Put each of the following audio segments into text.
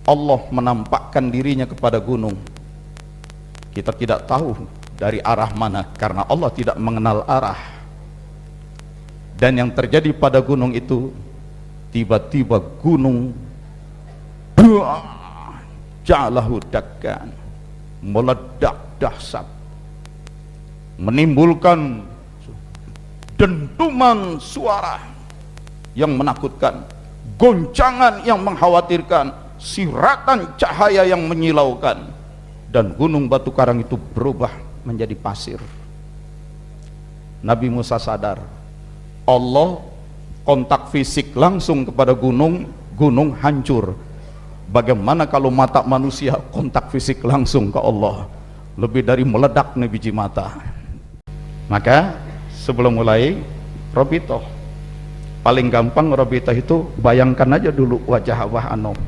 Allah menampakkan dirinya kepada gunung. Kita tidak tahu dari arah mana karena Allah tidak mengenal arah. Dan yang terjadi pada gunung itu, tiba-tiba gunung ja'alahu dakkan, meledak dahsyat, menimbulkan dentuman suara yang menakutkan, goncangan yang mengkhawatirkan, siratan cahaya yang menyilaukan, dan gunung batu karang itu berubah menjadi pasir. Nabi Musa sadar, Allah kontak fisik langsung kepada gunung, gunung hancur. Bagaimana kalau mata manusia kontak fisik langsung ke Allah? Lebih dari meledak nih biji mata. Maka sebelum mulai robitoh, paling gampang robitoh itu bayangkan aja dulu wajah Abah Anom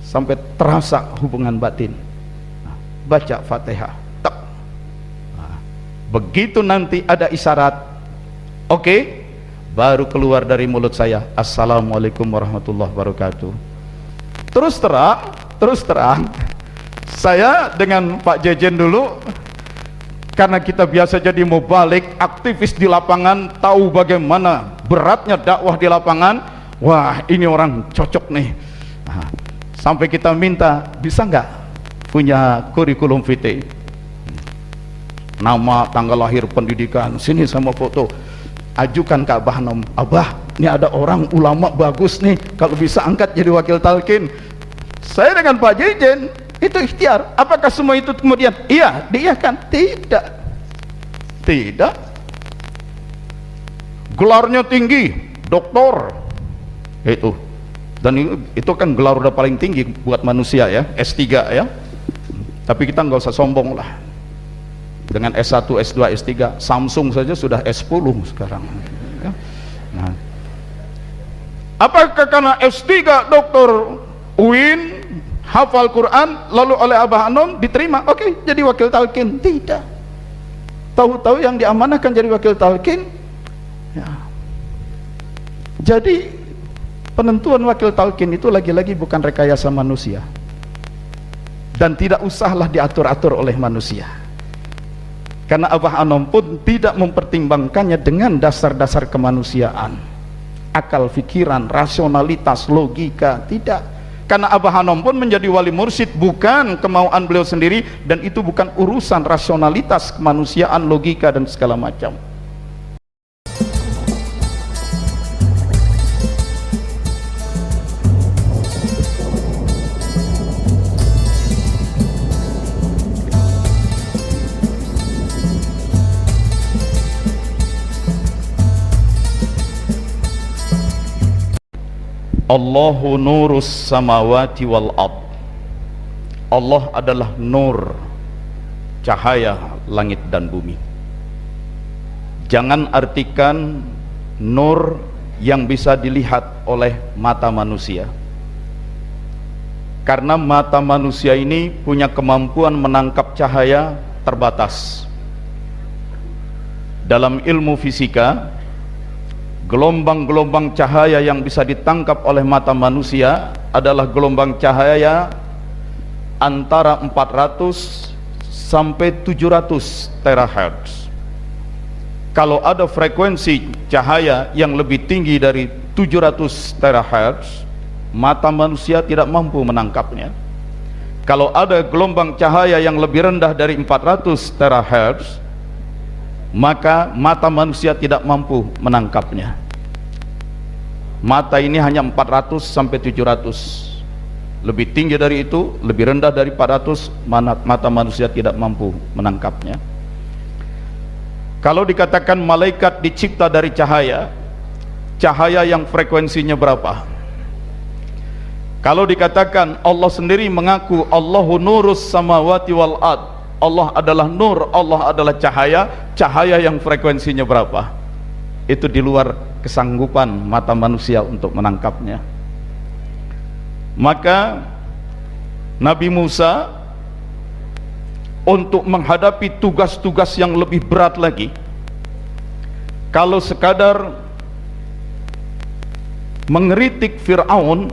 sampai terasa hubungan batin. Baca Fatihah, tak. Begitu nanti ada isyarat, oke, baru keluar dari mulut saya, Assalamualaikum warahmatullahi wabarakatuh. Terus terang, saya dengan Pak Jejen dulu, karena kita biasa jadi mubalik, aktivis di lapangan, tahu bagaimana beratnya dakwah di lapangan. Wah, ini orang cocok nih. Nah, sampai kita minta, bisa nggak punya kurikulum vitae, nama, tanggal lahir, pendidikan, sini sama foto, ajukan ke Abah Anom. Abah, ini ada orang ulama bagus nih, kalau bisa angkat jadi wakil talqin. Saya dengan Pak Jejen itu ikhtiar. Apakah semua itu kemudian iya diiyakan? Tidak. Gelarnya tinggi, doktor itu, dan itu kan gelar udah paling tinggi buat manusia ya, S3 ya. Tapi kita nggak usah sombong lah, dengan S1, S2, S3, Samsung saja sudah S10 sekarang ya. Nah, apakah karena S3 doktor UIN, hafal Quran, lalu oleh Abah Anom diterima, oke, jadi wakil talqin? Tidak. Tahu-tahu yang diamanahkan jadi wakil talqin ya. Jadi penentuan wakil talqin itu lagi-lagi bukan rekayasa manusia, dan tidak usahlah diatur-atur oleh manusia, karena Abah Anom pun tidak mempertimbangkannya dengan dasar-dasar kemanusiaan, akal pikiran, rasionalitas, logika, tidak. Karena Abah Anom pun menjadi wali mursyid bukan kemauan beliau sendiri, dan itu bukan urusan rasionalitas, kemanusiaan, logika dan segala macam. Allahu nurus samawati wal ard. Allah adalah nur, cahaya langit dan bumi. Jangan artikan nur yang bisa dilihat oleh mata manusia, karena mata manusia ini punya kemampuan menangkap cahaya terbatas. Dalam ilmu fisika, gelombang-gelombang cahaya yang bisa ditangkap oleh mata manusia adalah gelombang cahaya antara 400 sampai 700 terahertz. Kalau ada frekuensi cahaya yang lebih tinggi dari 700 terahertz, mata manusia tidak mampu menangkapnya. Kalau ada gelombang cahaya yang lebih rendah dari 400 terahertz, maka mata manusia tidak mampu menangkapnya. Mata ini hanya 400 sampai 700. Lebih tinggi dari itu, lebih rendah dari 400, mata manusia tidak mampu menangkapnya. Kalau dikatakan malaikat dicipta dari cahaya, cahaya yang frekuensinya berapa? Kalau dikatakan Allah sendiri mengaku Allahu nurus samawati wal ard, Allah adalah nur, Allah adalah cahaya, cahaya yang frekuensinya berapa? Itu di luar kesanggupan mata manusia untuk menangkapnya. Maka Nabi Musa untuk menghadapi tugas-tugas yang lebih berat lagi, kalau sekadar mengkritik Fir'aun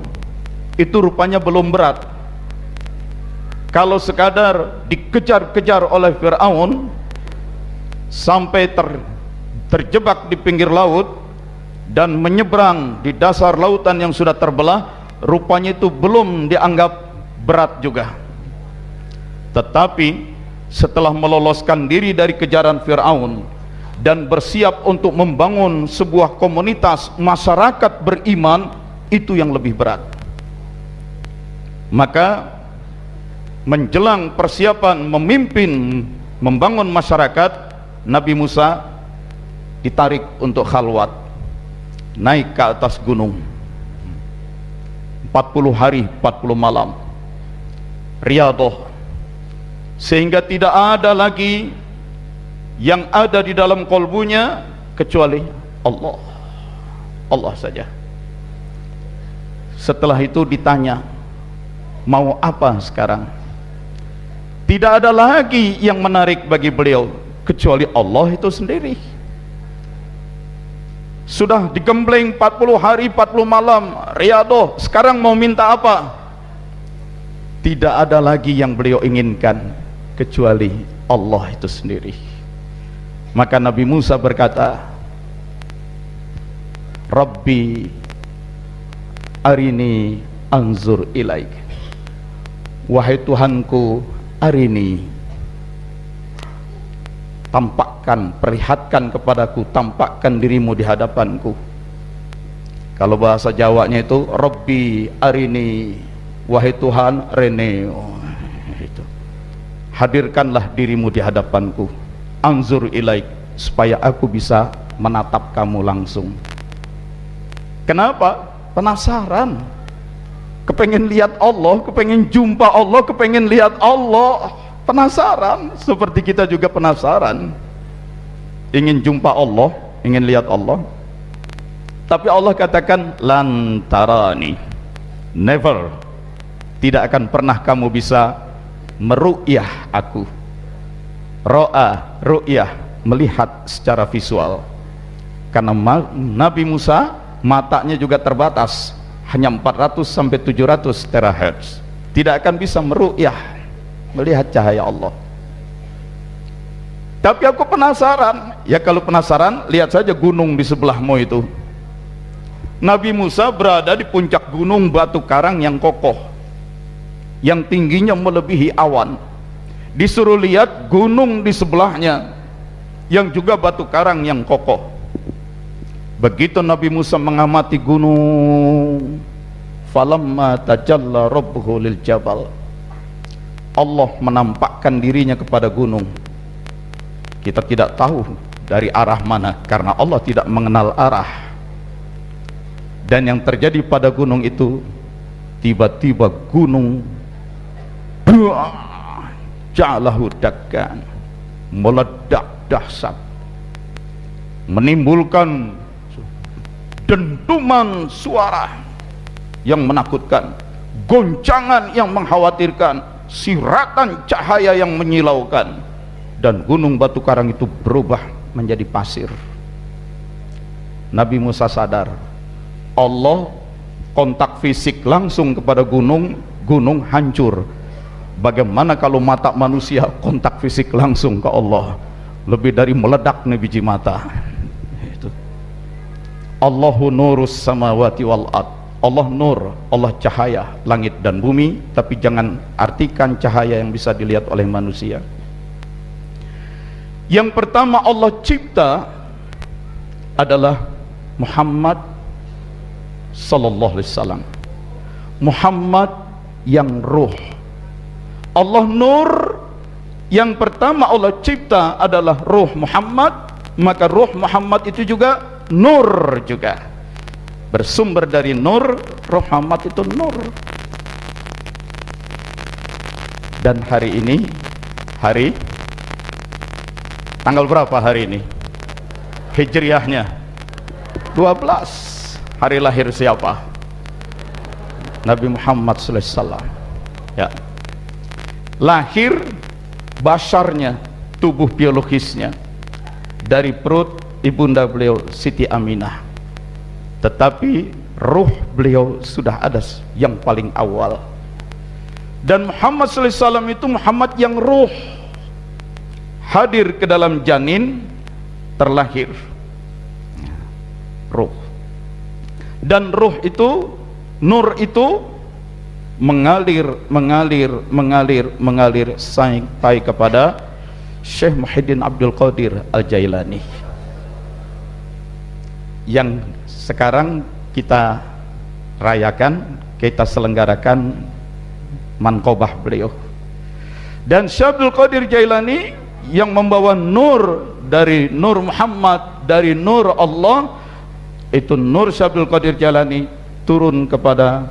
itu rupanya belum berat. Kalau sekadar dikejar-kejar oleh Fir'aun sampai terjebak di pinggir laut dan menyeberang di dasar lautan yang sudah terbelah, rupanya itu belum dianggap berat juga. Tetapi setelah meloloskan diri dari kejaran Fir'aun dan bersiap untuk membangun sebuah komunitas masyarakat beriman, itu yang lebih berat. Maka menjelang persiapan memimpin membangun masyarakat, Nabi Musa ditarik untuk khalwat, naik ke atas gunung 40 hari 40 malam, Riyadhah, sehingga tidak ada lagi yang ada di dalam kolbunya kecuali Allah, Allah saja. Setelah itu ditanya, mau apa sekarang? Tidak ada lagi yang menarik bagi beliau kecuali Allah itu sendiri. Sudah digembleng 40 hari 40 malam Riyadhah, sekarang mau minta apa? Tidak ada lagi yang beliau inginkan kecuali Allah itu sendiri. Maka Nabi Musa berkata, Rabbi arini anzur ilaik, wahai Tuhanku, arini, tampakkan, perlihatkan kepadaku, tampakkan dirimu di hadapanku. Kalau bahasa Jawanya itu Rabbi arini, wahai Tuhan, rene, itu. Hadirkanlah dirimu di hadapanku, anzur ilaik, supaya aku bisa menatap kamu langsung. Kenapa? Penasaran, kepengen lihat Allah, kepengen jumpa Allah, kepengen lihat Allah, penasaran. Seperti kita juga penasaran, ingin jumpa Allah, ingin lihat Allah. Tapi Allah katakan lantarani, never, tidak akan pernah kamu bisa meru'yah aku. Ro'a, ru'yah, melihat secara visual. Karena Nabi Musa matanya juga terbatas, hanya 400 sampai 700 terahertz, tidak akan bisa meru'yah, melihat cahaya Allah. Tapi aku penasaran. Ya kalau penasaran, lihat saja gunung di sebelahmu itu. Nabi Musa berada di puncak gunung batu karang yang kokoh, yang tingginya melebihi awan. Disuruh lihat gunung di sebelahnya yang juga batu karang yang kokoh. Begitu Nabi Musa mengamati gunung, falamma tajalla rabbuhu lil jabal, Allah menampakkan dirinya kepada gunung. Kita tidak tahu dari arah mana karena Allah tidak mengenal arah. Dan yang terjadi pada gunung itu, tiba-tiba gunung ja'alahu dakkan, meledak dahsyat, menimbulkan dentuman suara yang menakutkan, goncangan yang mengkhawatirkan, siratan cahaya yang menyilaukan, dan gunung batu karang itu berubah menjadi pasir. Nabi Musa sadar, Allah kontak fisik langsung kepada gunung, gunung hancur. Bagaimana kalau mata manusia kontak fisik langsung ke Allah? Lebih dari meledak nih biji mata. Itu. Allahu nurus samawati wal ard. Allah nur, Allah cahaya langit dan bumi, tapi jangan artikan cahaya yang bisa dilihat oleh manusia. Yang pertama Allah cipta adalah Muhammad sallallahu alaihi wasallam. Muhammad yang ruh. Allah nur, yang pertama Allah cipta adalah ruh Muhammad, maka ruh Muhammad itu juga nur juga, bersumber dari nur. Ruh Muhammad itu nur. Dan hari ini, hari tanggal berapa hari ini? Hijriahnya 12. Hari lahir siapa? Nabi Muhammad sallallahu alaihi wasallam. Ya. Lahir basarnya, tubuh biologisnya, dari perut ibunda beliau Siti Aminah. Tetapi ruh beliau sudah ada yang paling awal. Dan Muhammad sallallahu alaihi wasallam itu Muhammad yang ruh, hadir ke dalam janin, terlahir ruh. Dan ruh itu, nur itu mengalir sampai kepada Syekh Muhyiddin Abdul Qadir Al-Jailani yang sekarang kita rayakan, kita selenggarakan manqobah beliau. Dan Syekh Abdul Qadir Jailani yang membawa nur dari nur Muhammad, dari nur Allah, itu nur Syekh Abdul Qadir Jailani turun kepada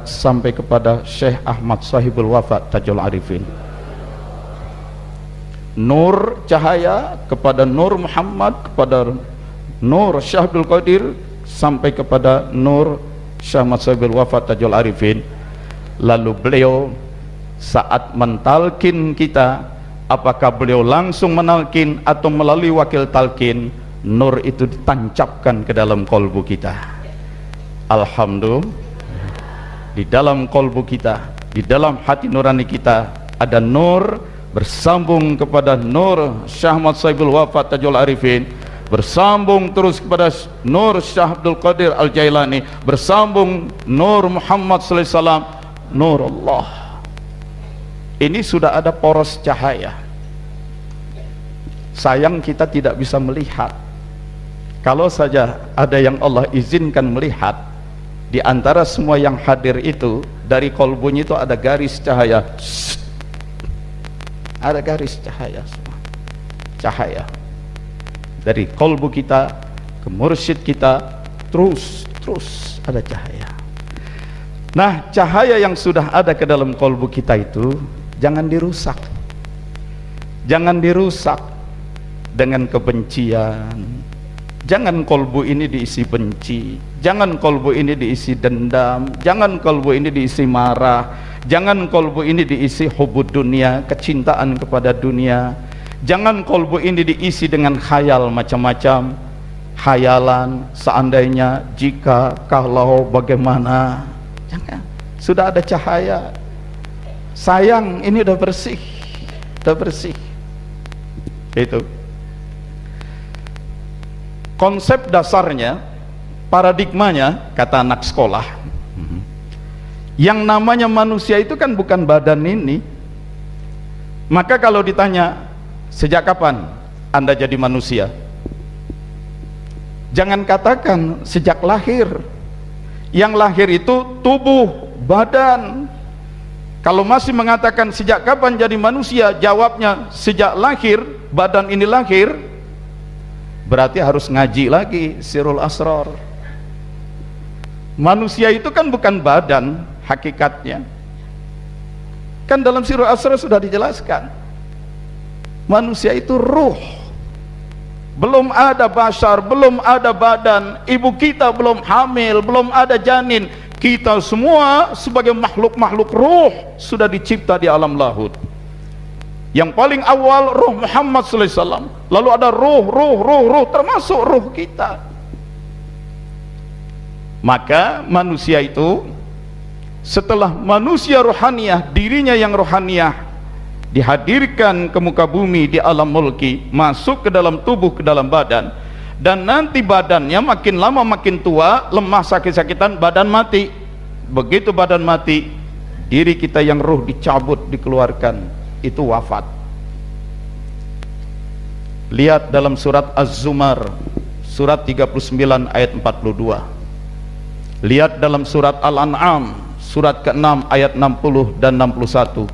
sampai kepada Syekh Ahmad Sahibul Wafa Tajul Arifin. Nur cahaya kepada nur Muhammad, kepada nur Syekh Abdul Qadir, sampai kepada nur Syekh Ahmad Sahibul Wafa Tajul Arifin. Lalu beliau saat mentalkin kita, apakah beliau langsung menalkin atau melalui wakil talkin, nur itu ditancapkan ke dalam kolbu kita. Alhamdulillah, di dalam kolbu kita, di dalam hati nurani kita ada nur, bersambung kepada nur Syekh Ahmad Sahibul Wafa Tajul Arifin, bersambung terus kepada nur Syekh Abdul Qadir Al-Jailani, bersambung nur Muhammad sallallahu alaihi wasallam, nur Allah. Ini sudah ada poros cahaya. Sayang kita tidak bisa melihat. Kalau saja ada yang Allah izinkan melihat, di antara semua yang hadir itu, dari kolbunya itu ada garis cahaya. Ada garis cahaya semua. Cahaya dari kolbu kita ke mursyid kita, terus ada cahaya. Nah, cahaya yang sudah ada ke dalam kolbu kita itu jangan dirusak. Jangan dirusak dengan kebencian. Jangan kolbu ini diisi benci, jangan kolbu ini diisi dendam, jangan kolbu ini diisi marah, jangan kolbu ini diisi hubud dunia, kecintaan kepada dunia, jangan kolbu ini diisi dengan khayal macam-macam, khayalan, seandainya, jika, kalau, bagaimana. Jangan, sudah ada cahaya. Sayang, ini udah bersih, itu. Konsep dasarnya, paradigmanya, kata anak sekolah, yang namanya manusia itu kan bukan badan ini. Maka kalau ditanya, sejak kapan Anda jadi manusia? Jangan katakan sejak lahir. Yang lahir itu tubuh, badan. Kalau masih mengatakan sejak kapan jadi manusia, jawabnya sejak lahir, badan ini lahir, berarti harus ngaji lagi Sirul Asrar. Manusia itu kan bukan badan hakikatnya. Kan dalam Sirul Asrar sudah dijelaskan, manusia itu ruh. Belum ada bashar, belum ada badan, ibu kita belum hamil, belum ada janin. Kita semua sebagai makhluk-makhluk ruh sudah dicipta di alam lahud. Yang paling awal ruh Muhammad sallallahu alaihi wasallam, lalu ada ruh termasuk ruh kita. Maka manusia itu setelah manusia rohaniyah, dirinya yang rohaniyah dihadirkan ke muka bumi di alam mulki, masuk ke dalam tubuh, ke dalam badan, dan nanti badannya makin lama makin tua, lemah, sakit-sakitan, badan mati. Begitu badan mati, diri kita yang ruh dicabut, dikeluarkan, itu wafat. Lihat dalam surat Az-Zumar surat 39 ayat 42. Lihat dalam surat Al-An'am surat ke-6 ayat 60 dan 61.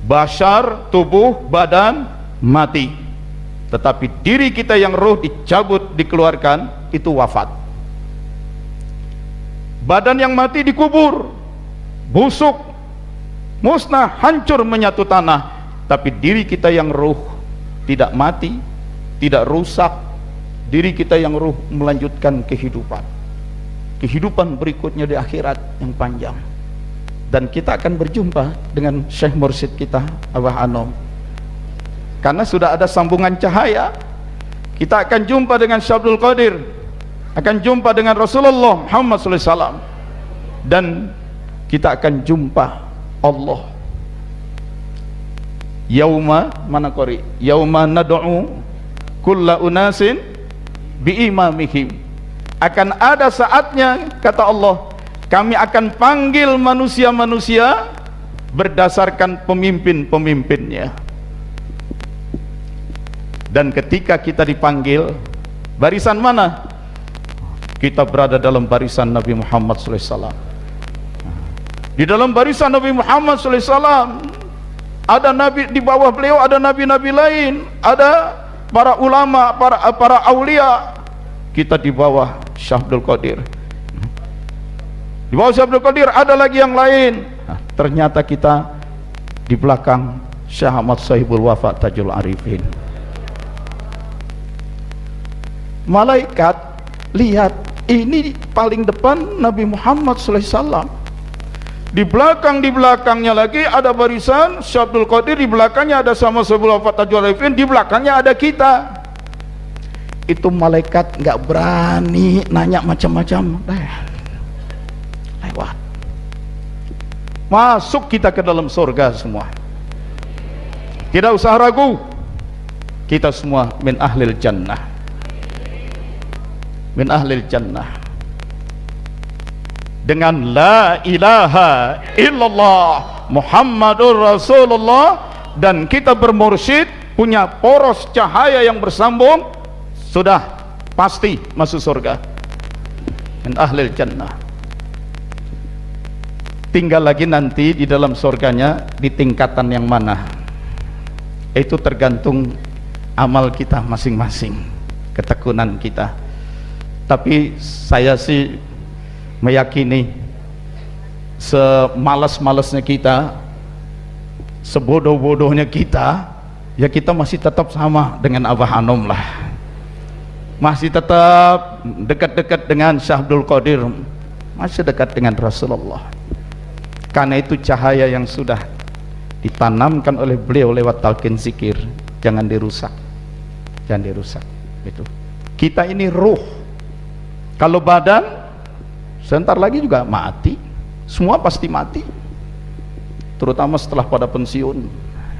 Bashar, tubuh, badan mati, tetapi diri kita yang ruh dicabut, dikeluarkan, itu wafat. Badan yang mati dikubur, busuk, musnah, hancur, menyatu tanah. Tapi diri kita yang ruh tidak mati, tidak rusak. Diri kita yang ruh melanjutkan kehidupan berikutnya di akhirat yang panjang. Dan kita akan berjumpa dengan Syekh Mursyid kita, Abah Anom, karena sudah ada sambungan cahaya. Kita akan jumpa dengan Syekh Abdul Qadir, akan jumpa dengan Rasulullah Muhammad SAW, dan kita akan jumpa Allah. Yauma mana qori? Yauma nad'u kulla unasin biimamihim. Akan ada saatnya, kata Allah, kami akan panggil manusia-manusia berdasarkan pemimpin-pemimpinnya. Dan ketika kita dipanggil, barisan mana? Kita berada dalam barisan Nabi Muhammad SAW. Di dalam barisan Nabi Muhammad SAW ada nabi, di bawah beliau ada nabi-nabi lain, ada para ulama, para aulia. Kita di bawah Syekh Abdul Qadir. Di bawah Syekh Abdul Qadir ada lagi yang lain. Ternyata kita di belakang Syekh Ahmad Sahibul Wafa Tajul Arifin. Malaikat lihat, ini paling depan Nabi Muhammad SAW. Di belakangnya lagi ada barisan Syekh Abdul Qadir, di belakangnya ada sama Sahibul Wafa Tajul Arifin, di belakangnya ada kita. Itu malaikat nggak berani nanya macam-macam, lewat. Masuk kita ke dalam surga semua, tidak usah ragu, kita semua min ahlil jannah, min ahlil jannah, dengan la ilaha illallah Muhammadur Rasulullah. Dan kita bermursyid, punya poros cahaya yang bersambung, sudah pasti masuk surga, min ahlil jannah. Tinggal lagi nanti di dalam surganya di tingkatan yang mana, itu tergantung amal kita masing-masing, ketekunan kita. Tapi saya sih meyakini, semalas-malasnya kita, sebodoh-bodohnya kita, ya kita masih tetap sama dengan Abah Anom lah, masih tetap dekat-dekat dengan Syekh Abdul Qadir, masih dekat dengan Rasulullah. Karena itu cahaya yang sudah ditanamkan oleh beliau lewat talqin zikir, jangan dirusak, jangan dirusak. Itu kita ini ruh. Kalau badan sebentar lagi juga mati, semua pasti mati, terutama setelah pada pensiun.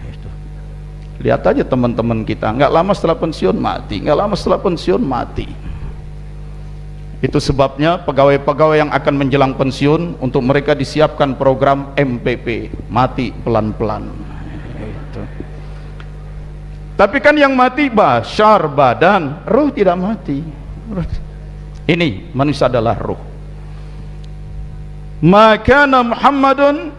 Itu. Lihat aja teman-teman kita, nggak lama setelah pensiun mati, nggak lama setelah pensiun mati. Itu sebabnya pegawai-pegawai yang akan menjelang pensiun, untuk mereka disiapkan program MPP, mati pelan-pelan. Itu. Tapi kan yang mati basyar, badan, ruh tidak mati. Ini manusia adalah ruh. Maka Muhammadun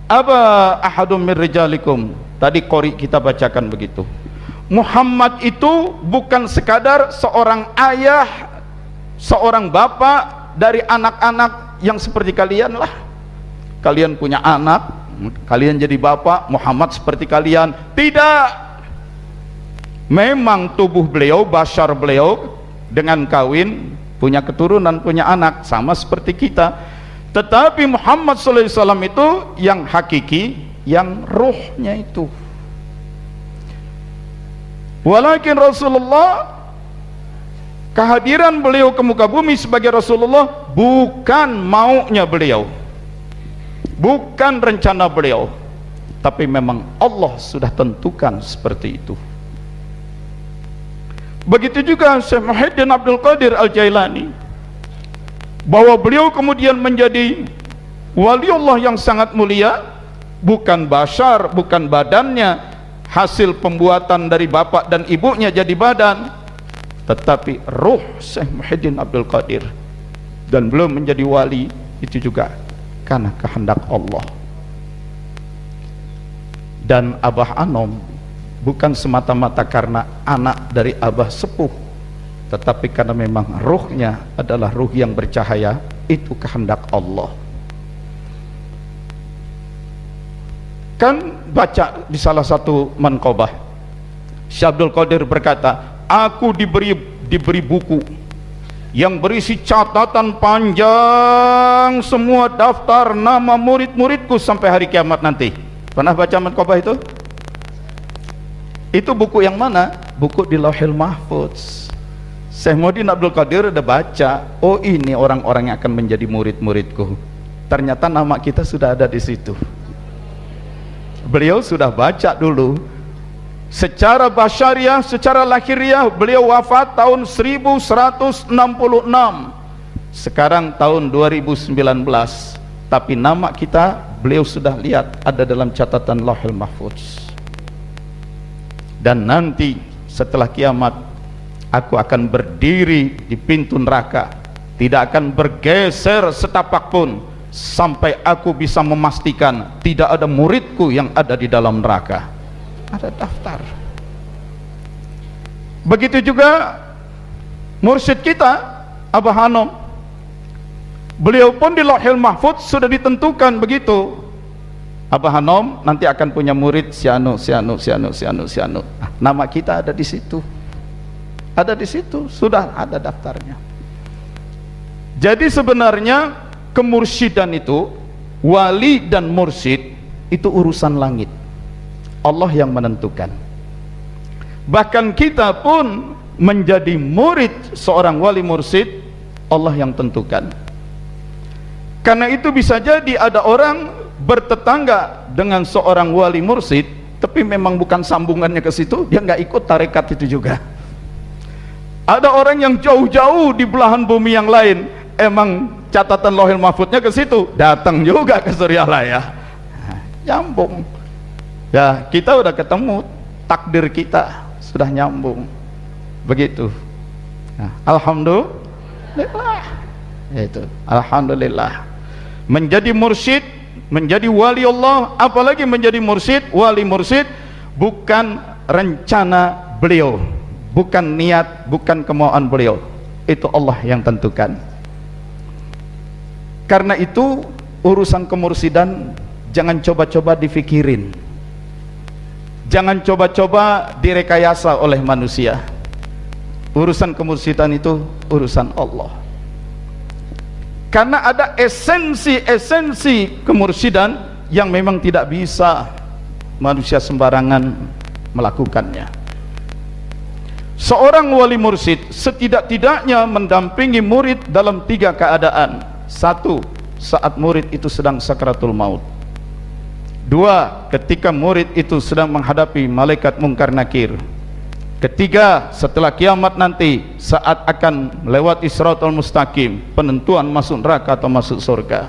aba ahadum min rijalikum. Tadi qori kita bacakan begitu. Muhammad itu bukan sekadar seorang ayah, seorang bapak dari anak-anak yang seperti kalian lah. Kalian punya anak, kalian jadi bapak, Muhammad seperti kalian. Tidak. Memang tubuh beliau, basyar beliau dengan kawin, punya keturunan, punya anak, sama seperti kita. Tetapi Muhammad SAW itu yang hakiki, yang ruhnya itu. Walakin Rasulullah, kehadiran beliau ke muka bumi sebagai Rasulullah bukan maunya beliau, bukan rencana beliau, tapi memang Allah sudah tentukan seperti itu. Begitu juga Syekh Muhyiddin Abdul Qadir Al-Jailani, bahwa beliau kemudian menjadi waliullah yang sangat mulia, bukan basyar, bukan badannya hasil pembuatan dari bapak dan ibunya jadi badan, tetapi ruh Syekh Muhyiddin Abdul Qadir. Dan belum menjadi wali itu juga karena kehendak Allah. Dan Abah Anom bukan semata-mata karena anak dari Abah Sepuh, tetapi karena memang ruhnya adalah ruh yang bercahaya, itu kehendak Allah. Kan baca di salah satu manqobah, Syekh Abdul Qadir berkata, aku diberi buku yang berisi catatan panjang, semua daftar nama murid-muridku sampai hari kiamat nanti. Pernah baca manqobah itu? Itu buku yang mana? Buku di Lauhil Mahfuz. Syekh Muhyiddin Abdul Qadir udah baca, oh ini orang-orang yang akan menjadi murid-muridku. Ternyata nama kita sudah ada di situ. Beliau sudah baca dulu. Secara basyariah, secara lahiriah, beliau wafat tahun 1166. Sekarang tahun 2019. Tapi nama kita beliau sudah lihat ada dalam catatan Lauhul Mahfuz. Dan nanti setelah kiamat, aku akan berdiri di pintu neraka, tidak akan bergeser setapak pun sampai aku bisa memastikan tidak ada muridku yang ada di dalam neraka. Ada daftar. Begitu juga mursyid kita Abah Hanom, beliau pun di Lauhul Mahfuz sudah ditentukan begitu. Abah Hanom nanti akan punya murid si anu. Nama kita ada di situ. Ada di situ, sudah ada daftarnya. Jadi sebenarnya kemursyidan itu, wali dan mursyid itu urusan langit. Allah yang menentukan. Bahkan kita pun menjadi murid seorang wali mursyid, Allah yang tentukan. Karena itu bisa jadi ada orang bertetangga dengan seorang wali mursyid, tapi memang bukan sambungannya ke situ, dia nggak ikut tarekat itu juga. Ada orang yang jauh-jauh di belahan bumi yang lain, emang catatan Lauhul Mahfuznya ke situ, datang juga ke Suryalaya. Nyambung. Ya, kita udah ketemu, takdir kita sudah nyambung. Begitu. Nah, alhamdulillah. Itu, alhamdulillah. Menjadi mursyid, menjadi wali Allah, apalagi menjadi mursyid, wali mursyid, bukan rencana beliau, bukan niat, bukan kemauan beliau. Itu Allah yang tentukan. Karena itu urusan kemursidan jangan coba-coba difikirin, jangan coba-coba direkayasa oleh manusia. Urusan kemursidan itu urusan Allah. Karena ada esensi-esensi kemursidan yang memang tidak bisa manusia sembarangan melakukannya. Seorang wali mursyid setidak-tidaknya mendampingi murid dalam 3 keadaan. 1, saat murid itu sedang sakaratul maut. 2, ketika murid itu sedang menghadapi malaikat mungkar nakir. 3, setelah kiamat nanti, saat akan melewati Shiratal Mustaqim, penentuan masuk neraka atau masuk surga.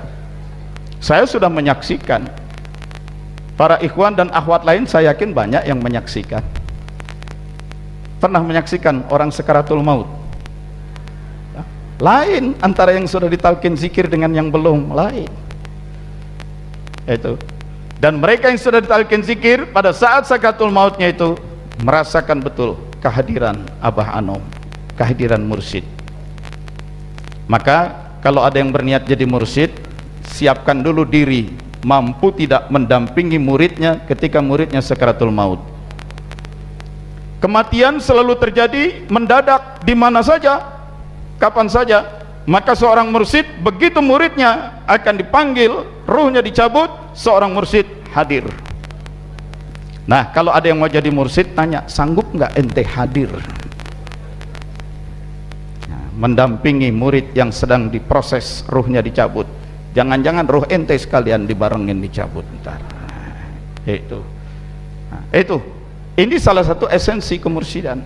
Saya sudah menyaksikan. Para ikhwan dan akhwat lain saya yakin banyak yang menyaksikan. Pernah menyaksikan orang sakaratul maut? Lain antara yang sudah ditalkin zikir dengan yang belum, lain. Itu. Dan mereka yang sudah ditalkin zikir pada saat sakaratul mautnya itu merasakan betul kehadiran Abah Anom, kehadiran mursyid. Maka kalau ada yang berniat jadi mursyid, siapkan dulu diri mampu tidak mendampingi muridnya ketika muridnya sakaratul maut. Kematian selalu terjadi mendadak di mana saja, kapan saja. Maka seorang mursyid begitu muridnya akan dipanggil, ruhnya dicabut, seorang mursyid hadir. Nah, kalau ada yang mau jadi mursyid tanya, sanggup nggak ente hadir? Nah, mendampingi murid yang sedang diproses, ruhnya dicabut. Jangan-jangan ruh ente sekalian dibarengin dicabut ntar. Itu. Nah, itu. Ini salah satu esensi kemursidan.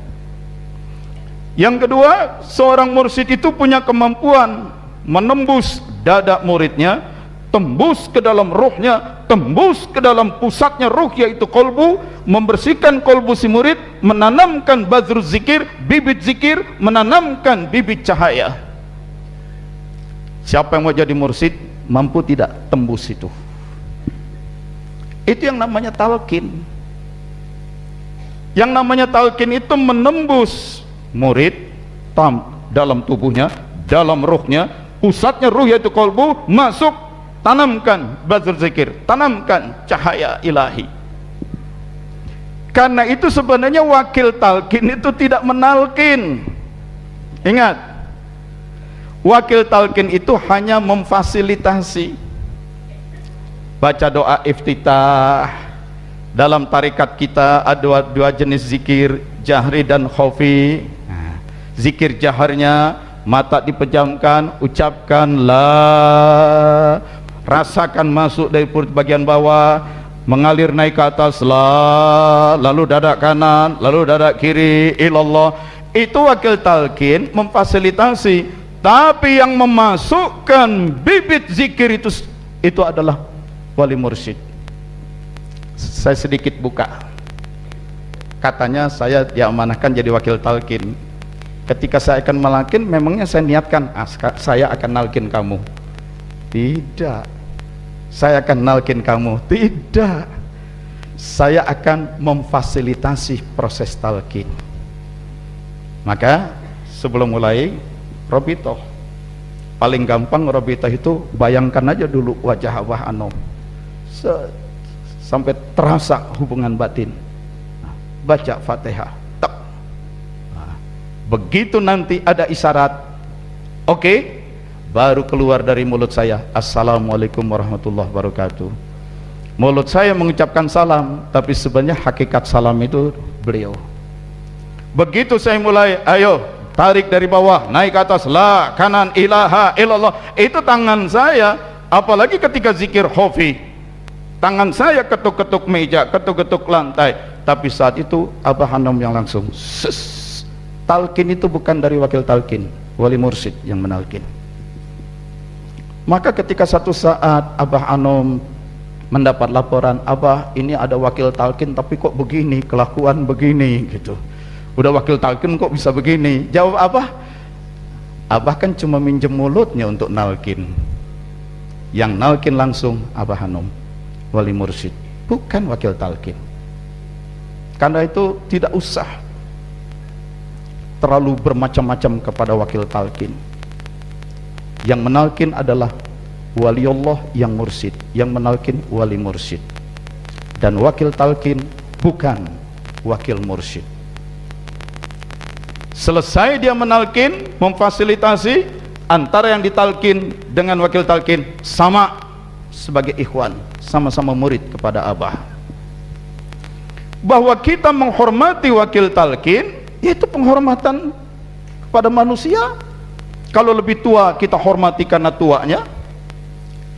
Yang kedua, seorang mursyid itu punya kemampuan menembus dada muridnya, tembus ke dalam ruhnya, tembus ke dalam pusatnya ruh yaitu kolbu, membersihkan kolbu si murid, menanamkan badrul zikir, bibit zikir, menanamkan bibit cahaya. Siapa yang mau jadi mursyid mampu tidak tembus itu? Itu yang namanya talqin. Yang namanya talqin itu menembus murid dalam tubuhnya, dalam ruhnya, pusatnya ruh yaitu kolbu, masuk, tanamkan badrul zikir, tanamkan cahaya ilahi. Karena itu sebenarnya wakil talqin itu tidak menalkin. Ingat, wakil talqin itu hanya memfasilitasi. Baca doa iftitah. Dalam tarikat kita ada dua jenis zikir, jahri dan khafi. Nah, Zikir jaharnya, mata dipejamkan, ucapkan la, rasakan masuk dari perut bagian bawah, mengalir naik ke atas la, lalu dada kanan, lalu dada kiri, ilallah. Itu wakil talqin memfasilitasi, tapi yang memasukkan bibit zikir itu adalah wali mursyid. Saya sedikit buka. Katanya saya diamanahkan jadi wakil talqin. Ketika saya akan melakin, memangnya saya niatkan saya akan nalkin kamu? Tidak. Saya akan nalkin kamu? Tidak. Saya akan memfasilitasi proses talqin. Maka sebelum mulai robitoh, paling gampang robitoh itu bayangkan aja dulu wajah Abah Anom sampai terasa hubungan batin. Baca Fatihah, tak. Begitu nanti ada isyarat, oke, baru keluar dari mulut saya, Assalamualaikum warahmatullahi wabarakatuh. Mulut saya mengucapkan salam, tapi sebenarnya hakikat salam itu beliau. Begitu saya mulai, ayo tarik dari bawah, naik ke atas, la kanan, ilaha illallah, itu tangan saya, apalagi ketika zikir khofi, tangan saya ketuk-ketuk meja, ketuk-ketuk lantai. Tapi saat itu Abah Anom yang langsung talqin itu bukan dari wakil talqin, wali mursyid yang menalqin. Maka ketika satu saat Abah Anom mendapat laporan, Abah ini ada wakil talqin tapi kok begini, kelakuan begini gitu. Udah wakil talqin kok bisa begini? Jawab Abah, Abah kan cuma minjem mulutnya untuk nalqin. Yang nalqin langsung Abah Anom, wali mursyid, bukan wakil talqin. Karena itu tidak usah terlalu bermacam-macam kepada wakil talqin. Yang menalqin adalah waliullah yang mursyid, yang menalqin wali mursyid, dan wakil talqin bukan wakil mursyid. Selesai dia menalqin, memfasilitasi, antara yang ditalqin dengan wakil talqin sama sebagai ikhwan, sama-sama murid kepada Abah. Bahwa kita menghormati wakil talqin itu penghormatan kepada manusia. Kalau lebih tua kita hormati karena tuanya,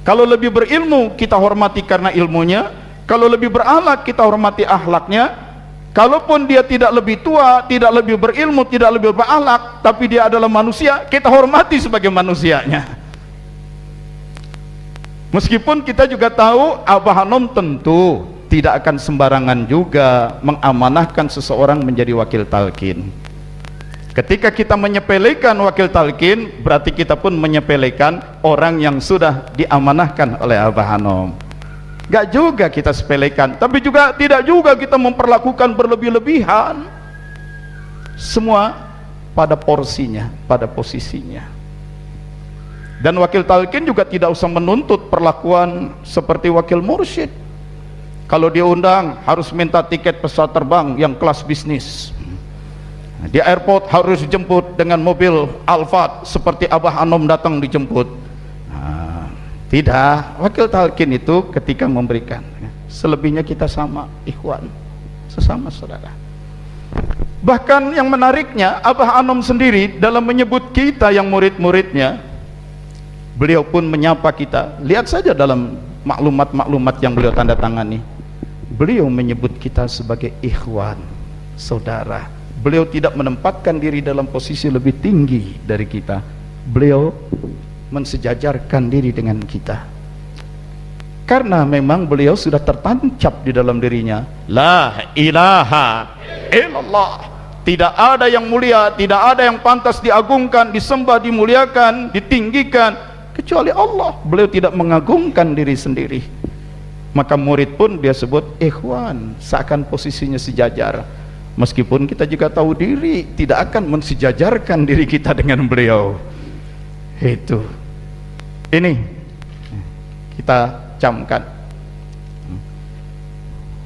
kalau lebih berilmu kita hormati karena ilmunya, kalau lebih berakhlak kita hormati akhlaknya. Kalaupun dia tidak lebih tua, tidak lebih berilmu, tidak lebih berakhlak, tapi dia adalah manusia, kita hormati sebagai manusianya. Meskipun kita juga tahu Abah Anom tentu tidak akan sembarangan juga mengamanahkan seseorang menjadi wakil talqin. Ketika kita menyepelekan wakil talqin, berarti kita pun menyepelekan orang yang sudah diamanahkan oleh Abah Anom. Gak juga kita sepelekan, tapi juga tidak juga kita memperlakukan berlebih-lebihan. Semua pada porsinya, pada posisinya. Dan wakil talqin juga tidak usah menuntut perlakuan seperti wakil mursyid. Kalau dia undang harus minta tiket pesawat terbang yang kelas bisnis. Di airport harus dijemput dengan mobil Alphard seperti Abah Anom datang dijemput. Tidak, wakil talqin itu ketika memberikan, selebihnya kita sama ikhwan, sesama saudara. Bahkan yang menariknya, Abah Anom sendiri dalam menyebut kita yang murid-muridnya, beliau pun menyapa kita. Lihat saja dalam maklumat-maklumat yang beliau tanda tangani, beliau menyebut kita sebagai ikhwan, saudara. Beliau tidak menempatkan diri dalam posisi lebih tinggi dari kita. Beliau mensejajarkan diri dengan kita, karena memang beliau sudah tertancap di dalam dirinya, la ilaha illallah, tidak ada yang mulia, tidak ada yang pantas diagungkan, disembah, dimuliakan, ditinggikan kecuali Allah. Beliau tidak mengagungkan diri sendiri. Maka murid pun dia sebut ikhwan, seakan posisinya sejajar. Meskipun kita juga tahu diri tidak akan mensejajarkan diri kita dengan beliau. Itu ini kita camkan,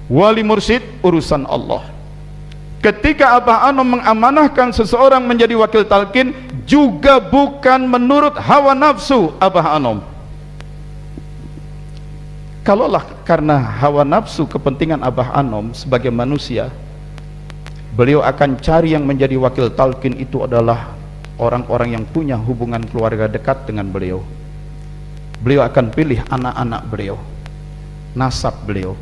wali mursyid urusan Allah. Ketika Abah Anom mengamanahkan seseorang menjadi wakil talqin, juga bukan menurut hawa nafsu Abah Anom. Kalaulah karena hawa nafsu kepentingan Abah Anom sebagai manusia, beliau akan cari yang menjadi wakil talqin itu adalah orang-orang yang punya hubungan keluarga dekat dengan beliau. Beliau akan pilih anak-anak beliau, nasab beliau.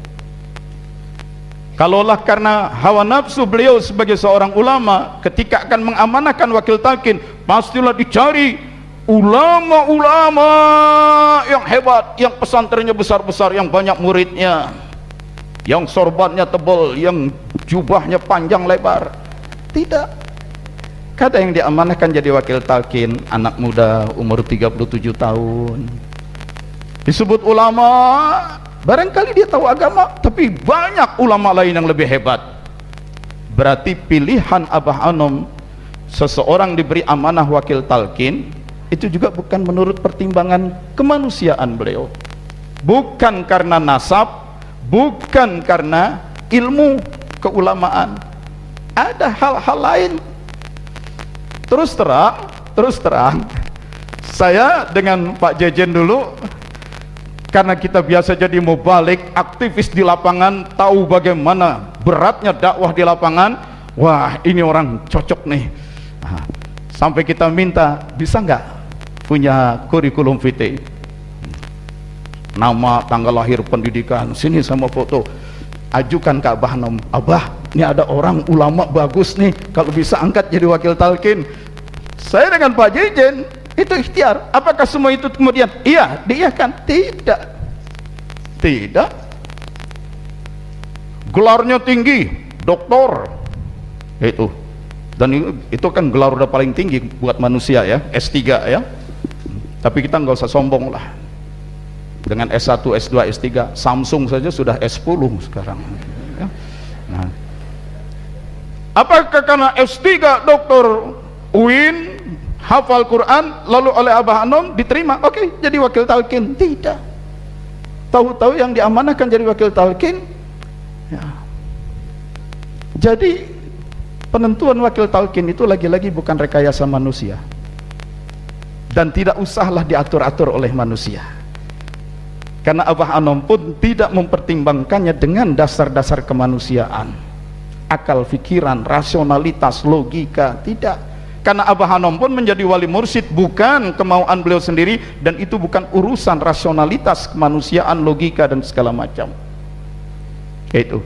Kalaulah karena hawa nafsu beliau sebagai seorang ulama, ketika akan mengamanahkan wakil talqin, pastilah dicari ulama-ulama yang hebat, yang pesantrennya besar-besar, yang banyak muridnya, yang sorbannya tebal, yang jubahnya panjang lebar. Tidak. Kada yang diamanahkan jadi wakil talqin anak muda umur 37 tahun. Disebut ulama, barangkali dia tahu agama, tapi banyak ulama lain yang lebih hebat. Berarti pilihan Abah Anom seseorang diberi amanah wakil talqin itu juga bukan menurut pertimbangan kemanusiaan beliau, bukan karena nasab, bukan karena ilmu keulamaan. Ada hal-hal lain. Terus terang saya dengan Pak Jejen dulu, karena kita biasa jadi mubalik, aktivis di lapangan, tahu bagaimana beratnya dakwah di lapangan. Wah, ini orang cocok nih. Nah, sampai kita minta, bisa nggak punya kurikulum vitae, nama, tanggal lahir, pendidikan, sini sama foto, ajukan ke Abah Anom. Abah, ini ada orang ulama bagus nih, kalau bisa angkat jadi wakil talqin. Saya dengan Pak Jejen itu ikhtiar. Apakah semua itu kemudian iya diiyakan? Tidak, tidak. Gelarnya tinggi, doktor itu, dan itu kan gelar udah paling tinggi buat manusia ya, S3 ya. Tapi kita nggak usah sombong lah, dengan S1, S2, S3. Samsung saja sudah S10 sekarang ya. Nah, apakah karena S3 doktor UIN, hafal Quran, lalu oleh Abah Anom diterima, oke, jadi wakil talqin? Tidak. Tahu-tahu yang diamanahkan jadi wakil talqin ya. Jadi penentuan wakil talqin itu lagi-lagi bukan rekayasa manusia, dan tidak usahlah diatur-atur oleh manusia, karena Abah Anom pun tidak mempertimbangkannya dengan dasar-dasar kemanusiaan, akal pikiran, rasionalitas, logika. Tidak. Karena Abah Anom pun menjadi wali mursyid bukan kemauan beliau sendiri, dan itu bukan urusan rasionalitas, kemanusiaan, logika dan segala macam itu.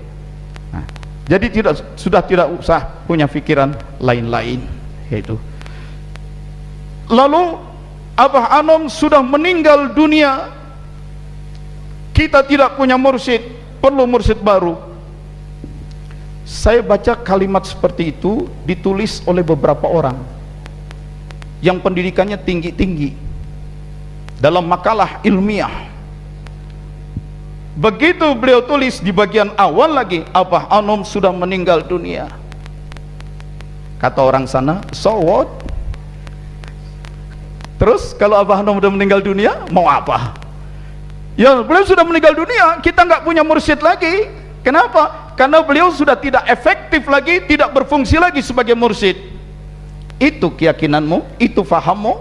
Nah, jadi sudah tidak usah punya pikiran lain-lain itu. Lalu Abah Anom sudah meninggal dunia, kita tidak punya mursyid, perlu mursyid baru. Saya baca kalimat seperti itu ditulis oleh beberapa orang yang pendidikannya tinggi-tinggi dalam makalah ilmiah. Begitu beliau tulis di bagian awal lagi, Abah Anom sudah meninggal dunia. Kata orang sana, so what? Terus kalau Abah Anom sudah meninggal dunia, mau apa? Ya, beliau sudah meninggal dunia, kita nggak punya mursyid lagi. Kenapa? Karena beliau sudah tidak efektif lagi, tidak berfungsi lagi sebagai mursyid. Itu keyakinanmu, itu fahammu.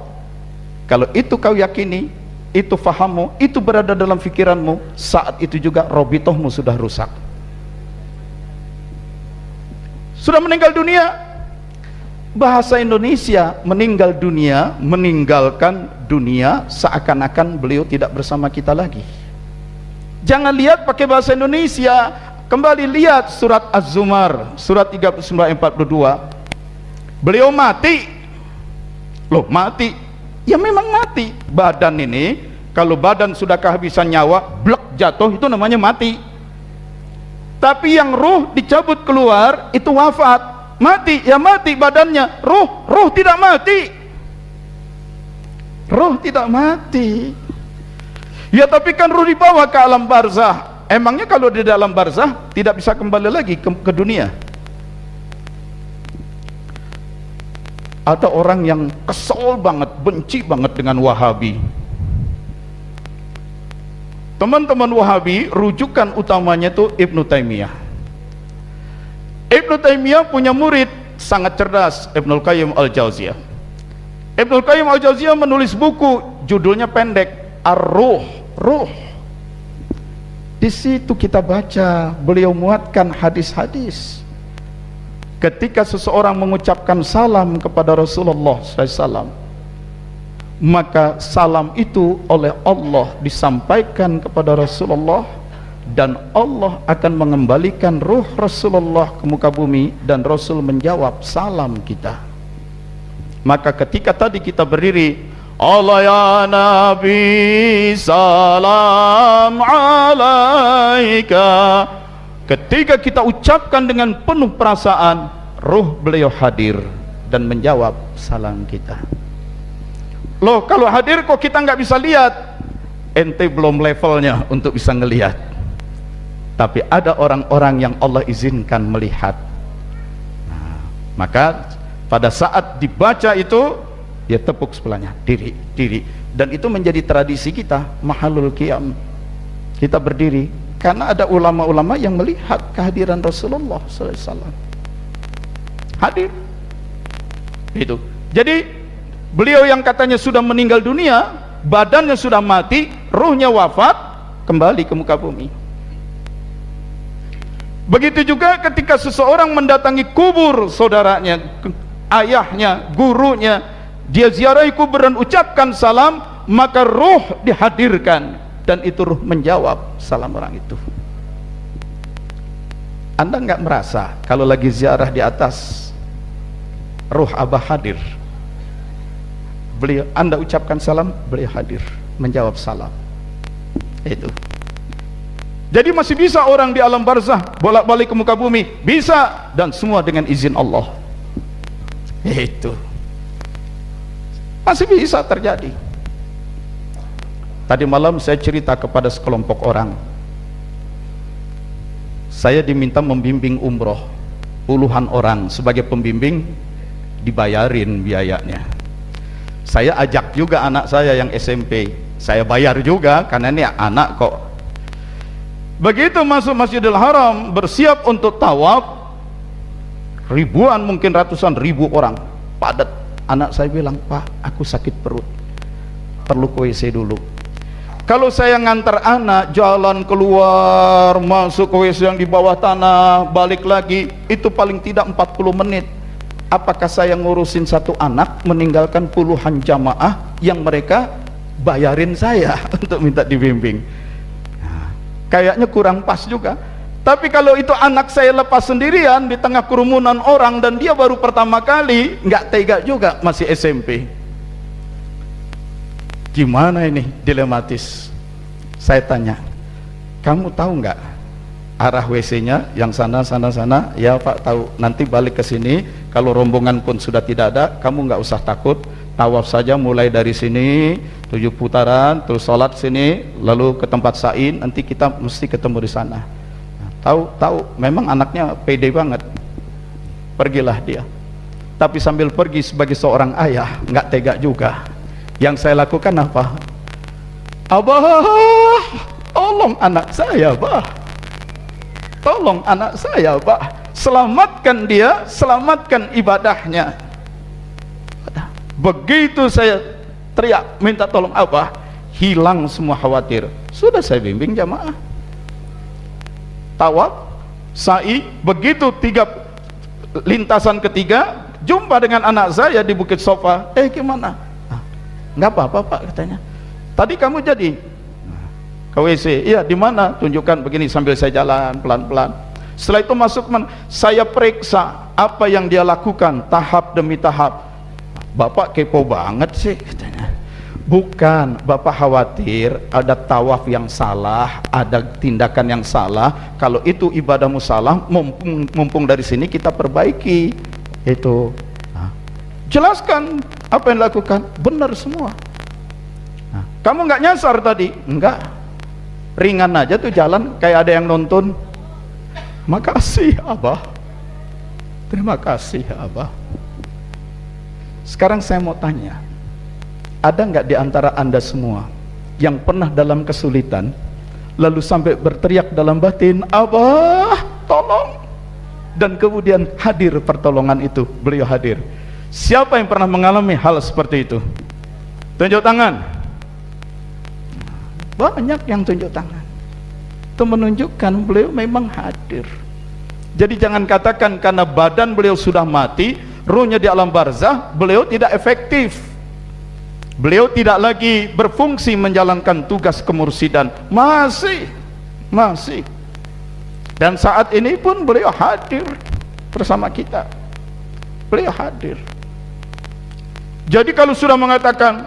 Kalau itu kau yakini, itu fahammu, itu berada dalam pikiranmu, saat itu juga robitohmu sudah rusak, sudah meninggal dunia. Bahasa Indonesia meninggal dunia, meninggalkan dunia, seakan-akan beliau tidak bersama kita lagi. Jangan lihat pakai bahasa Indonesia. Kembali lihat surat Az-Zumar, surat 39-42. Beliau mati. Loh, mati? Ya memang mati. Badan ini, kalau badan sudah kehabisan nyawa, blek jatuh, itu namanya mati. Tapi yang ruh dicabut keluar, itu wafat. Mati, ya mati badannya. Ruh tidak mati. Ruh tidak mati. Ya tapi kan ruh dibawa ke alam barzah. Emangnya kalau di dalam barzah tidak bisa kembali lagi ke dunia? Ada orang yang kesel banget, benci banget dengan Wahabi. Teman-teman Wahabi, rujukan utamanya itu Ibnu Taimiyah. Ibnu Taimiyah punya murid sangat cerdas, Ibnul Qayyim Al-Jauziyah. Ibnul Qayyim Al-Jauziyah menulis buku, judulnya pendek, Ar-Ruh, Ruh. Di situ kita baca beliau muatkan hadis-hadis ketika seseorang mengucapkan salam kepada Rasulullah SAW, maka salam itu oleh Allah disampaikan kepada Rasulullah, dan Allah akan mengembalikan ruh Rasulullah ke muka bumi, dan Rasul menjawab salam kita. Maka ketika tadi kita berdiri, Allah ya Nabi salam alaika, ketika kita ucapkan dengan penuh perasaan, ruh beliau hadir dan menjawab salam kita. Loh, kalau hadir kok kita nggak bisa lihat? Ente belum levelnya untuk bisa ngelihat. Tapi ada orang-orang yang Allah izinkan melihat. Nah, maka pada saat dibaca itu, dia tepuk sebelahnya, diri, diri. Dan itu menjadi tradisi kita, mahalul qiyam. Kita berdiri karena ada ulama-ulama yang melihat kehadiran Rasulullah SAW. Hadir. Itu. Jadi beliau yang katanya sudah meninggal dunia, badannya sudah mati, ruhnya wafat, kembali ke muka bumi. Begitu juga ketika seseorang mendatangi kubur saudaranya, ayahnya, gurunya, dia ziarahi kubur dan ucapkan salam, maka ruh dihadirkan, dan itu ruh menjawab salam orang itu. Anda nggak merasa kalau lagi ziarah di atas, ruh Abah hadir? Beliau, Anda ucapkan salam, beliau hadir menjawab salam. Itu. Jadi masih bisa orang di alam barzah bolak-balik ke muka bumi, bisa, dan semua dengan izin Allah. Itu masih bisa terjadi. Tadi malam saya cerita kepada sekelompok orang, saya diminta membimbing umroh puluhan orang, sebagai pembimbing dibayarin biayanya. Saya ajak juga anak saya yang SMP, saya bayar juga karena ini anak kok. Begitu masuk Masjidil Haram, bersiap untuk tawaf, ribuan, mungkin ratusan ribu orang, padat. Anak saya bilang, Pak, aku sakit perut, perlu ke WC dulu. Kalau saya ngantar anak jalan keluar, masuk ke WC yang di bawah tanah, balik lagi, itu paling tidak 40 menit. Apakah saya ngurusin satu anak, meninggalkan puluhan jamaah yang mereka bayarin saya untuk minta dibimbing? Kayaknya kurang pas juga. Tapi kalau itu anak saya lepas sendirian di tengah kerumunan orang, dan dia baru pertama kali, nggak tega juga, masih SMP. Gimana ini? Dilematis. Saya tanya, kamu tahu nggak arah WC-nya yang sana? Ya Pak, tahu. Nanti balik ke sini, kalau rombongan pun sudah tidak ada, kamu nggak usah takut, tawaf saja mulai dari sini 7 putaran, terus sholat sini, lalu ke tempat sa'i, nanti kita mesti ketemu di sana. Tahu, memang anaknya pede banget. Pergilah dia. Tapi sambil pergi sebagai seorang ayah, nggak tega juga. Yang saya lakukan apa? Abah, tolong anak saya, Bah. Tolong anak saya, Bah. Selamatkan dia, selamatkan ibadahnya. Begitu saya teriak minta tolong Abah, hilang semua khawatir. Sudah saya bimbing jamaah. Tawaf, sa'i, begitu lintasan ketiga, jumpa dengan anak saya di Bukit Sofa. Gimana? Nggak apa-apa Pak, katanya. Tadi kamu jadi ke WC? Iya, di mana? Tunjukkan begini, sambil saya jalan pelan-pelan. Setelah itu masuk, saya periksa apa yang dia lakukan tahap demi tahap. Bapak kepo banget sih, katanya. Bukan, Bapak khawatir ada tawaf yang salah, ada tindakan yang salah. Kalau itu ibadahmu salah, mumpung dari sini kita perbaiki. Itu jelaskan apa yang dilakukan, benar semua. Kamu nggak nyasar tadi? Enggak, ringan aja tuh jalan, kayak ada yang nonton. Makasih Abah, terima kasih Abah. Sekarang saya mau tanya, ada nggak di antara Anda semua yang pernah dalam kesulitan lalu sampai berteriak dalam batin, Abah tolong, dan kemudian hadir pertolongan itu, beliau hadir? Siapa yang pernah mengalami hal seperti itu? Tunjuk tangan. Banyak yang tunjuk tangan. Itu menunjukkan beliau memang hadir. Jadi jangan katakan karena badan beliau sudah mati, ruhnya di alam barzah, beliau tidak efektif, beliau tidak lagi berfungsi menjalankan tugas kemursidan. Masih. Dan saat ini pun beliau hadir bersama kita, beliau hadir. Jadi kalau sudah mengatakan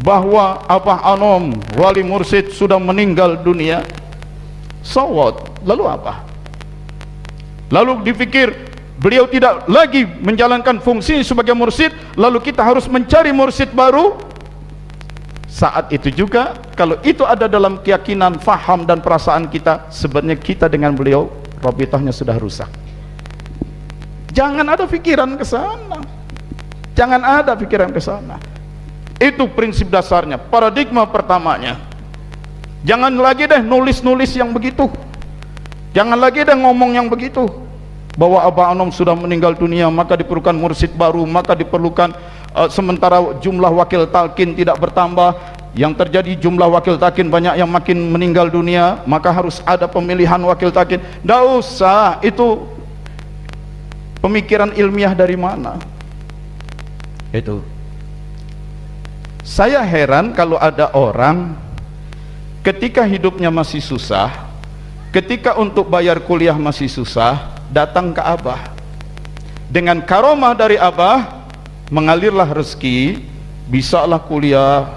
bahwa Abah Anom wali mursyid sudah meninggal dunia, so what? Lalu apa? Lalu dipikir beliau tidak lagi menjalankan fungsi sebagai mursyid, lalu kita harus mencari mursyid baru. Saat itu juga, kalau itu ada dalam keyakinan, faham dan perasaan kita, sebenarnya kita dengan beliau rabitahnya sudah rusak. Jangan ada pikiran ke sana. Jangan ada pikiran ke sana. Itu prinsip dasarnya, paradigma pertamanya. Jangan lagi deh nulis-nulis yang begitu. Jangan lagi deh ngomong yang begitu, bahwa Abah Anom sudah meninggal dunia maka diperlukan mursyid baru, maka diperlukan sementara jumlah wakil talqin tidak bertambah, yang terjadi jumlah wakil talqin banyak yang makin meninggal dunia, maka harus ada pemilihan wakil talqin. Tidak usah, itu pemikiran ilmiah dari mana? Itu saya heran kalau ada orang ketika hidupnya masih susah, ketika untuk bayar kuliah masih susah, datang ke Abah dengan karomah dari Abah, mengalirlah rezeki, bisalah kuliah,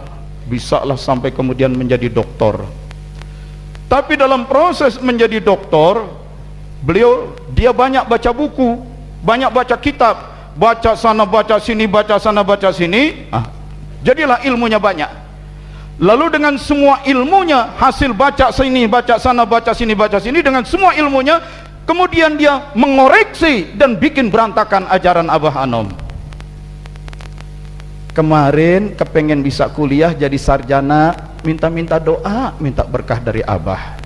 bisalah sampai kemudian menjadi doktor. Tapi dalam proses menjadi doktor, dia banyak baca buku, banyak baca kitab, baca sana baca sini, baca sana baca sini, jadilah ilmunya banyak. Lalu dengan semua ilmunya, hasil baca sini, baca sana, baca sini, baca sini, dengan semua ilmunya, kemudian dia mengoreksi dan bikin berantakan ajaran Abah Anom. Kemarin kepengen bisa kuliah jadi sarjana, minta-minta doa, minta berkah dari Abah.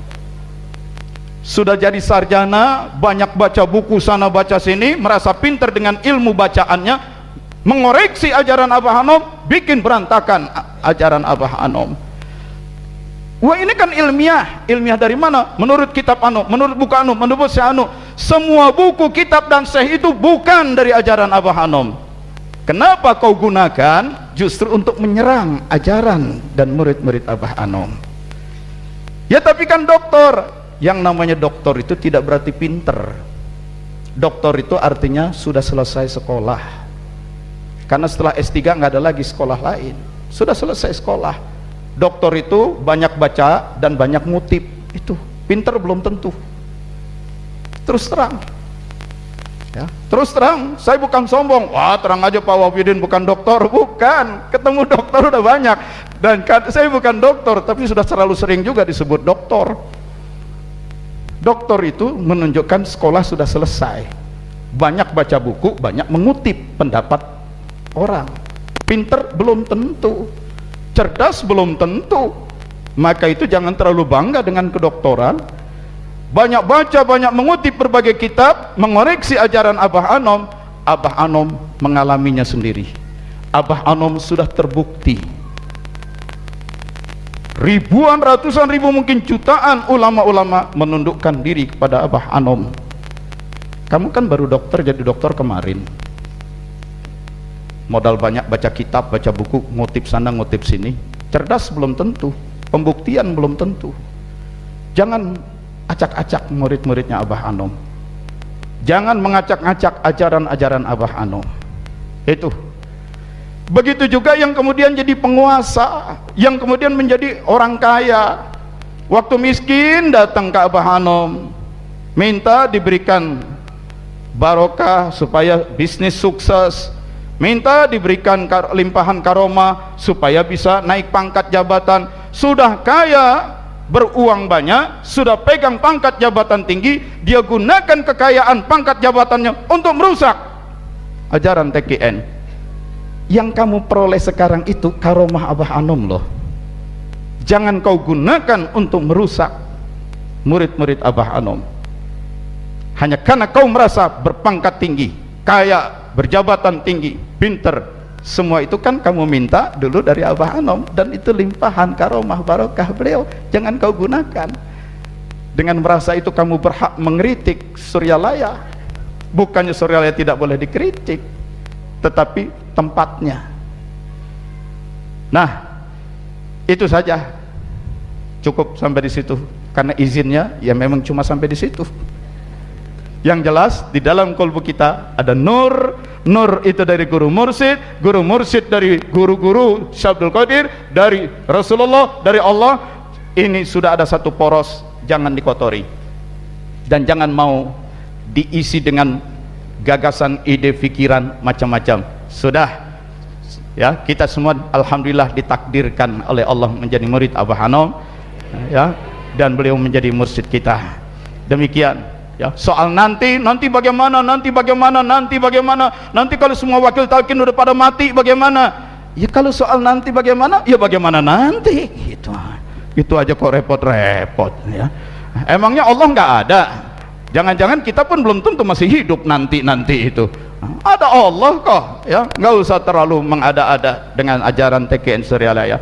Sudah jadi sarjana, banyak baca buku sana baca sini, merasa pintar dengan ilmu bacaannya, mengoreksi ajaran Abah Anom, bikin berantakan ajaran Abah Anom. Wah, ini kan ilmiah. Ilmiah dari mana? Menurut kitab Anu, menurut buku Anu, menurut Syekh Anu. Semua buku, kitab dan syekh itu bukan dari ajaran Abah Anom. Kenapa kau gunakan? Justru untuk menyerang ajaran dan murid-murid Abah Anom. Ya tapi kan doktor. Yang namanya doktor itu tidak berarti pinter. Doktor itu artinya sudah selesai sekolah. Karena setelah S3 nggak ada lagi sekolah lain. Sudah selesai sekolah. Doktor itu banyak baca dan banyak ngutip. Itu pinter belum tentu. Terus terang ya, terus terang, saya bukan sombong. Wah, terang aja Pak Wafidin bukan dokter. Bukan, ketemu dokter udah banyak. Dan saya bukan dokter, tapi sudah terlalu sering juga disebut dokter. Dokter itu menunjukkan sekolah sudah selesai, banyak baca buku, banyak mengutip pendapat orang. Pinter belum tentu, cerdas belum tentu. Maka itu jangan terlalu bangga dengan kedokteran. Banyak baca, banyak mengutip berbagai kitab, mengoreksi ajaran Abah Anom. Abah Anom mengalaminya sendiri. Abah Anom sudah terbukti. Ribuan, ratusan ribu, mungkin jutaan ulama-ulama menundukkan diri kepada Abah Anom. Kamu kan baru dokter, jadi dokter kemarin. Modal banyak baca kitab, baca buku, ngutip sana, ngutip sini. Cerdas belum tentu, pembuktian belum tentu. Jangan acak-acak murid-muridnya Abah Anom. Jangan mengacak-acak ajaran-ajaran Abah Anom. Itu. Begitu juga yang kemudian jadi penguasa, yang kemudian menjadi orang kaya. Waktu miskin datang ke Abah Anom, minta diberikan barokah supaya bisnis sukses, minta diberikan limpahan karomah supaya bisa naik pangkat jabatan. Sudah kaya, beruang banyak, sudah pegang pangkat jabatan tinggi, dia gunakan kekayaan pangkat jabatannya untuk merusak ajaran TKN. Yang kamu peroleh sekarang itu karomah Abah Anom loh. Jangan kau gunakan untuk merusak murid-murid Abah Anom. Hanya karena kau merasa berpangkat tinggi, kaya, berjabatan tinggi, pinter, semua itu kan kamu minta dulu dari Abah Anom, dan itu limpahan karomah barokah beliau. Jangan kau gunakan. Dengan merasa itu kamu berhak mengkritik Suryalaya. Bukannya Suryalaya tidak boleh dikritik, tetapi tempatnya. Nah, itu saja, cukup sampai di situ, karena izinnya ya memang cuma sampai di situ. Yang jelas di dalam kolbu kita ada nur. Nur itu dari guru mursyid dari guru-guru Syekh Abdul Qadir, dari Rasulullah, dari Allah. Ini sudah ada satu poros, jangan dikotori dan jangan mau diisi dengan gagasan, ide, pikiran macam-macam. Sudah ya, kita semua alhamdulillah ditakdirkan oleh Allah menjadi murid Abah Hanom ya, dan beliau menjadi mursyid kita. Demikian ya. Soal nanti bagaimana, nanti kalau semua wakil talqin udah pada mati bagaimana? Ya kalau soal nanti bagaimana, ya bagaimana nanti, itu aja kok repot-repot ya. Emangnya Allah nggak ada? Jangan-jangan kita pun belum tentu masih hidup nanti itu. Ada Allah kok ya, nggak usah terlalu mengada-ada dengan ajaran TKN Suryalaya.